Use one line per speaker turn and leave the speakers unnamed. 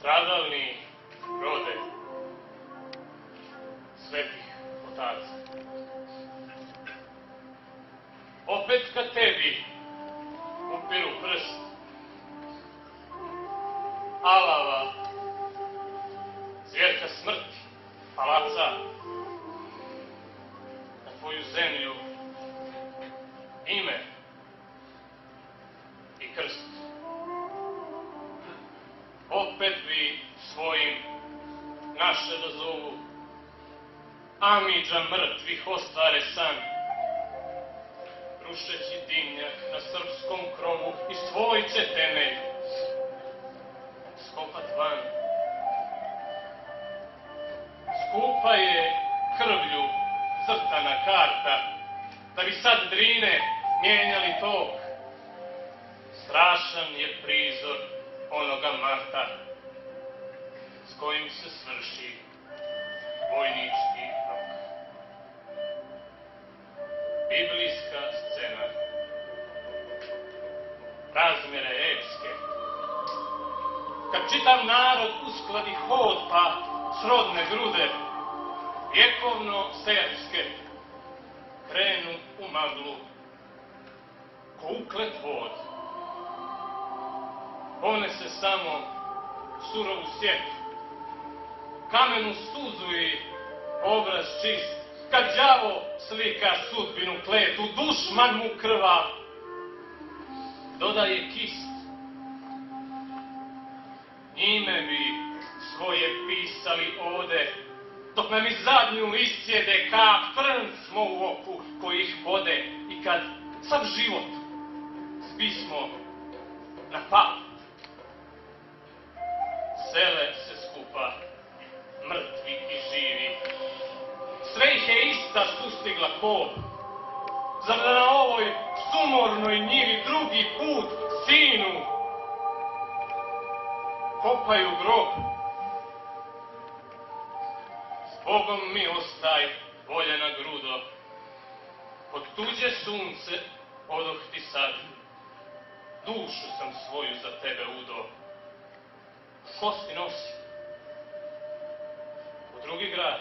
stradalni rode svetih otaca. Opet ka tebi upiru prst, alava, zvjerka smrti, palaca, na tvoju zemlju, ime i krst. Opet bi svojim naše da zovu, amidža mrtvih ostvare san, rušeći dimnjak na srpskom krovu i svoj će temelj skopat van. Skupa je krvlju crtana karta, da bi sad Drine mijenjali tok. Strašan je prizor onoga marta s kojim se svrši vojnički rok. Biblijska scena, razmjere epske, kad čitav narod uskladi hod pa srodne grude, vjekovno seljske, krenu u maglu ko uklet vod. Ponese samo surovu sjetu, kamenu suzu i obraz čist, kad đavo slika sudbinu kletu, dušman mu krva dodaje kist. Njime bi svoje pisali ode, dok nam iz zadnju iscijede kap trncmo u oku koji ih bode, i kad sav život zbismo na pad. Sele se skupa mrtvi i živi, sve ih je ista sustigla kol. Zar da na ovoj sumornoj njivi drugi put sinu kopaju grob? Zbogom mi ostaj, voljena grudo, pod tuđe sunce odoh ti sad, dušu sam svoju za tebe udo. Kosti nosi u drugi grad,